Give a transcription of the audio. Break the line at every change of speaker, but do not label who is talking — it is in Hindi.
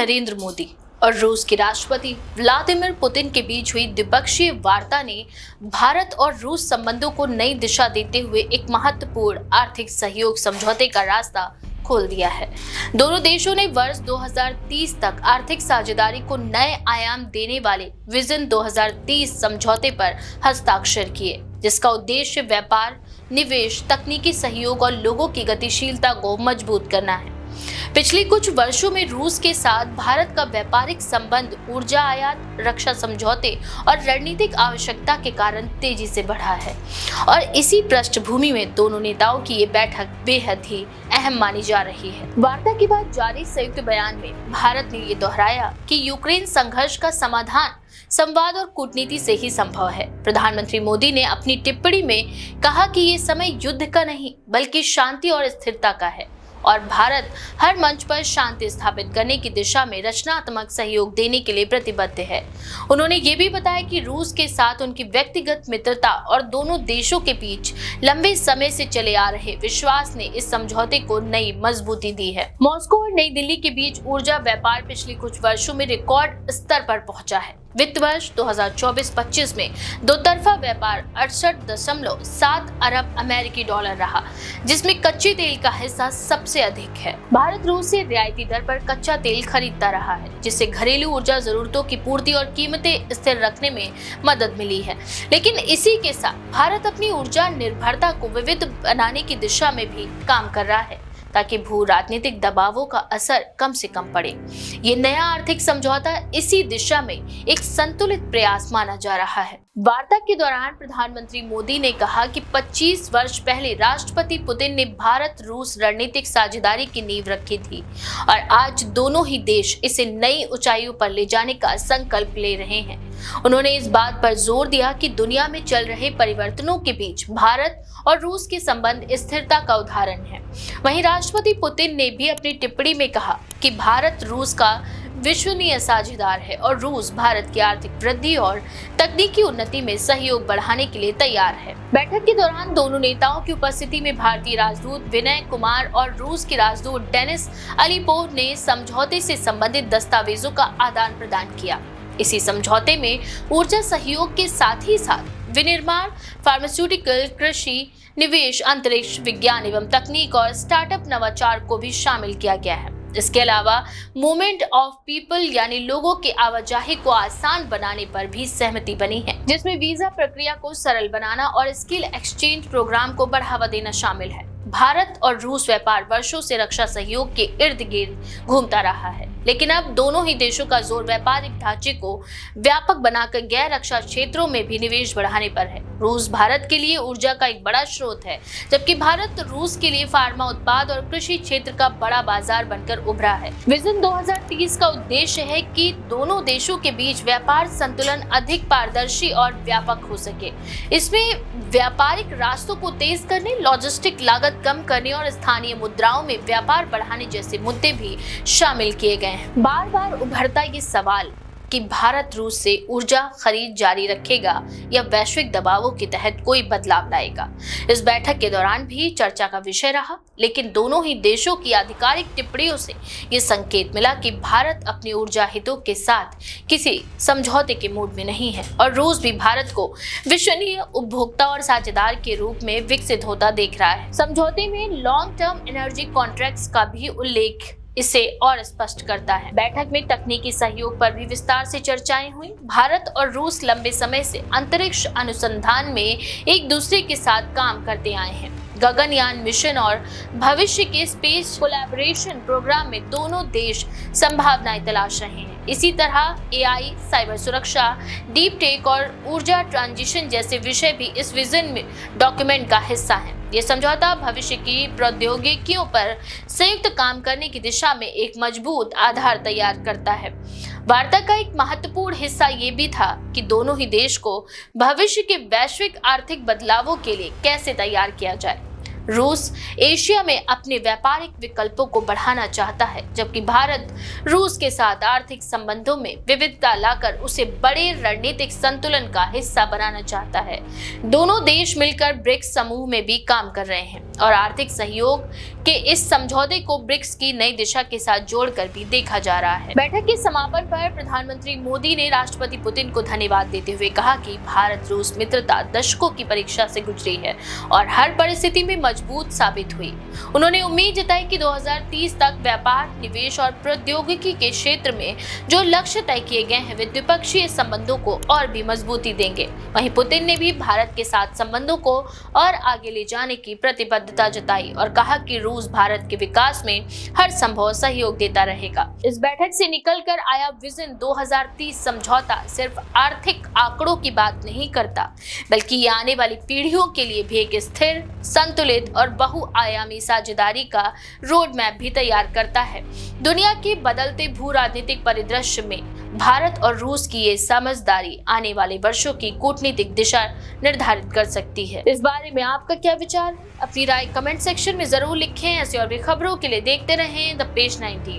नरेंद्र मोदी और रूस के राष्ट्रपति व्लादिमीर पुतिन के बीच हुई द्विपक्षीय वार्ता ने भारत और रूस संबंधों को नई दिशा देते हुए एक महत्वपूर्ण आर्थिक सहयोग समझौते का रास्ता खोल दिया है। दोनों देशों ने वर्ष 2030 तक आर्थिक साझेदारी को नए आयाम देने वाले विजन 2030 समझौते पर हस्ताक्षर किए, जिसका उद्देश्य व्यापार, निवेश, तकनीकी सहयोग और लोगों की गतिशीलता को मजबूत करना है। पिछले कुछ वर्षों में रूस के साथ भारत का व्यापारिक संबंध ऊर्जा आयात, रक्षा समझौते और रणनीतिक आवश्यकता के कारण तेजी से बढ़ा है और इसी पृष्ठभूमि में दोनों नेताओं की ये बैठक बेहद ही अहम मानी जा रही है। वार्ता के बाद जारी संयुक्त बयान में भारत ने ये दोहराया कि यूक्रेन संघर्ष का समाधान संवाद और कूटनीति से ही संभव है। प्रधानमंत्री मोदी ने अपनी टिप्पणी में कहा कि ये समय युद्ध का नहीं बल्कि शांति और स्थिरता का है और भारत हर मंच पर शांति स्थापित करने की दिशा में रचनात्मक सहयोग देने के लिए प्रतिबद्ध है। उन्होंने ये भी बताया कि रूस के साथ उनकी व्यक्तिगत मित्रता और दोनों देशों के बीच लंबे समय से चले आ रहे विश्वास ने इस समझौते को नई मजबूती दी है। मॉस्को और नई दिल्ली के बीच ऊर्जा व्यापार पिछले कुछ वर्षों में रिकॉर्ड स्तर पर पहुंचा है। वित्त वर्ष 2024-25 में दो तरफा व्यापार 68.7 अरब अमेरिकी डॉलर रहा, जिसमें कच्चे तेल का हिस्सा सबसे अधिक है। भारत रूस से रियायती दर पर कच्चा तेल खरीदता रहा है, जिससे घरेलू ऊर्जा जरूरतों की पूर्ति और कीमतें स्थिर रखने में मदद मिली है। लेकिन इसी के साथ भारत अपनी ऊर्जा निर्भरता को विविध बनाने की दिशा में भी काम कर रहा है ताकि भू राजनीतिक दबावों का असर कम से कम पड़े। ये नया आर्थिक समझौता इसी दिशा में एक संतुलित प्रयास माना जा रहा है। वार्ता के दौरान प्रधानमंत्री मोदी ने कहा कि 25 वर्ष पहले राष्ट्रपति पुतिन ने भारत रूस रणनीतिक साझेदारी की नींव रखी थी और आज दोनों ही देश इसे नई ऊंचाइयों पर ले जाने का संकल्प ले रहे हैं। उन्होंने इस बात पर जोर दिया कि दुनिया में चल रहे परिवर्तनों के बीच भारत और रूस के संबंध स्थिरता का उदाहरण है। वहीं राष्ट्रपति पुतिन ने भी अपनी टिप्पणी में कहा कि भारत रूस का विश्वसनीय साझेदार है और रूस भारत की आर्थिक वृद्धि और तकनीकी उन्नति में सहयोग बढ़ाने के लिए तैयार है। बैठक के दौरान दोनों नेताओं की उपस्थिति में भारतीय राजदूत विनय कुमार और रूस के राजदूत डेनिस अलीपोव ने समझौते से संबंधित दस्तावेजों का आदान प्रदान किया। इसी समझौते में ऊर्जा सहयोग के साथ ही साथ विनिर्माण, फार्मास्यूटिकल, कृषि, निवेश, अंतरिक्ष, विज्ञान एवं तकनीक और स्टार्टअप नवाचार को भी शामिल किया गया है। इसके अलावा मूवमेंट ऑफ पीपल यानी लोगों की आवाजाही को आसान बनाने पर भी सहमति बनी है, जिसमें वीजा प्रक्रिया को सरल बनाना और स्किल एक्सचेंज प्रोग्राम को बढ़ावा देना शामिल है। भारत और रूस व्यापार वर्षों से रक्षा सहयोग के इर्द गिर्द घूमता रहा है, लेकिन अब दोनों ही देशों का जोर व्यापारिक ढांचे को व्यापक बनाकर गैर रक्षा क्षेत्रों में भी निवेश बढ़ाने पर है। रूस भारत के लिए ऊर्जा का एक बड़ा स्रोत है, जबकि भारत रूस के लिए फार्मा उत्पाद और कृषि क्षेत्र का बड़ा बाजार बनकर उभरा है। विजन 2030 का उद्देश्य है कि दोनों देशों के बीच व्यापार संतुलन अधिक पारदर्शी और व्यापक हो सके। इसमें व्यापारिक रास्तों को तेज करने, लॉजिस्टिक लागत कम करने और स्थानीय मुद्राओं में व्यापार बढ़ाने जैसे मुद्दे भी शामिल किए गए हैं। बार बार उभरता ये सवाल कि भारत रूस से ऊर्जा खरीद जारी रखेगा या वैश्विक दबावों के तहत कोई बदलाव लाएगा, इस बैठक के दौरान भी चर्चा का विषय रहा। लेकिन दोनों ही देशों की आधिकारिक टिप्पणियों से ये संकेत मिला कि भारत अपने ऊर्जा हितों के साथ किसी समझौते के मूड में नहीं है और रूस भी भारत को विश्वसनीय उपभोक्ता और साझेदार के रूप में विकसित होता देख रहा है। समझौते में लॉन्ग टर्म एनर्जी कॉन्ट्रैक्ट्स का भी उल्लेख इसे और स्पष्ट करता है। बैठक में तकनीकी सहयोग पर भी विस्तार से चर्चाएं हुई। भारत और रूस लंबे समय से अंतरिक्ष अनुसंधान में एक दूसरे के साथ काम करते आए हैं। गगनयान मिशन और भविष्य के स्पेस कोलैबोरेशन प्रोग्राम में दोनों देश संभावनाएं तलाश रहे हैं। इसी तरह एआई, साइबर सुरक्षा, डीप टेक और ऊर्जा ट्रांजिशन जैसे विषय भी इस विजन में डॉक्यूमेंट का हिस्सा हैं। ये समझौता भविष्य की प्रौद्योगिकियों पर संयुक्त काम करने की दिशा में एक मजबूत आधार तैयार करता है। वार्ता का एक महत्वपूर्ण हिस्सा ये भी था कि दोनों ही देश को भविष्य के वैश्विक आर्थिक बदलावों के लिए कैसे तैयार किया जाए। रूस एशिया में अपने व्यापारिक विकल्पों को बढ़ाना चाहता है, जबकि भारत रूस के साथ आर्थिक संबंधों में विविधता लाकर उसे बड़े रणनीतिक संतुलन का हिस्सा बनाना चाहता है। दोनों देश मिलकर ब्रिक्स समूह में भी काम कर रहे हैं। और आर्थिक सहयोग के इस समझौते को ब्रिक्स की नई दिशा के साथ जोड़कर भी देखा जा रहा है। बैठक के समापन पर प्रधानमंत्री मोदी ने राष्ट्रपति पुतिन को धन्यवाद देते हुए कहा कि भारत रूस मित्रता दशकों की परीक्षा से गुजरी है और हर परिस्थिति में मजबूत साबित हुई। उन्होंने उम्मीद जताई कि 2030 तक व्यापार, निवेश और प्रौद्योगिकी के क्षेत्र में जो लक्ष्य तय किए गए हैं वे द्विपक्षीय संबंधों को और भी मजबूती देंगे। वहीं पुतिन ने भी भारत के साथ संबंधों को और आगे ले जाने की प्रतिबद्धता जताई और कहा कि रूस भारत के विकास में हर संभव सहयोग देता रहेगा। इस बैठक से निकलकर आया विजन 2030 समझौता सिर्फ आर्थिक आंकड़ों की बात नहीं करता, बल्कि ये आने वाली पीढ़ियों के लिए भी एक स्थिर, संतुलित और बहुआयामी साझेदारी का रोड मैप भी तैयार करता है। दुनिया के बदलते भू राजनीतिक परिदृश्य में भारत और रूस की ये समझदारी आने वाले वर्षों की कूटनीतिक दिशा निर्धारित कर सकती है। इस बारे में आपका क्या विचार? अपनी राय कमेंट सेक्शन में जरूर लिखें। ऐसी और भी खबरों के लिए देखते रहें द पेज 19।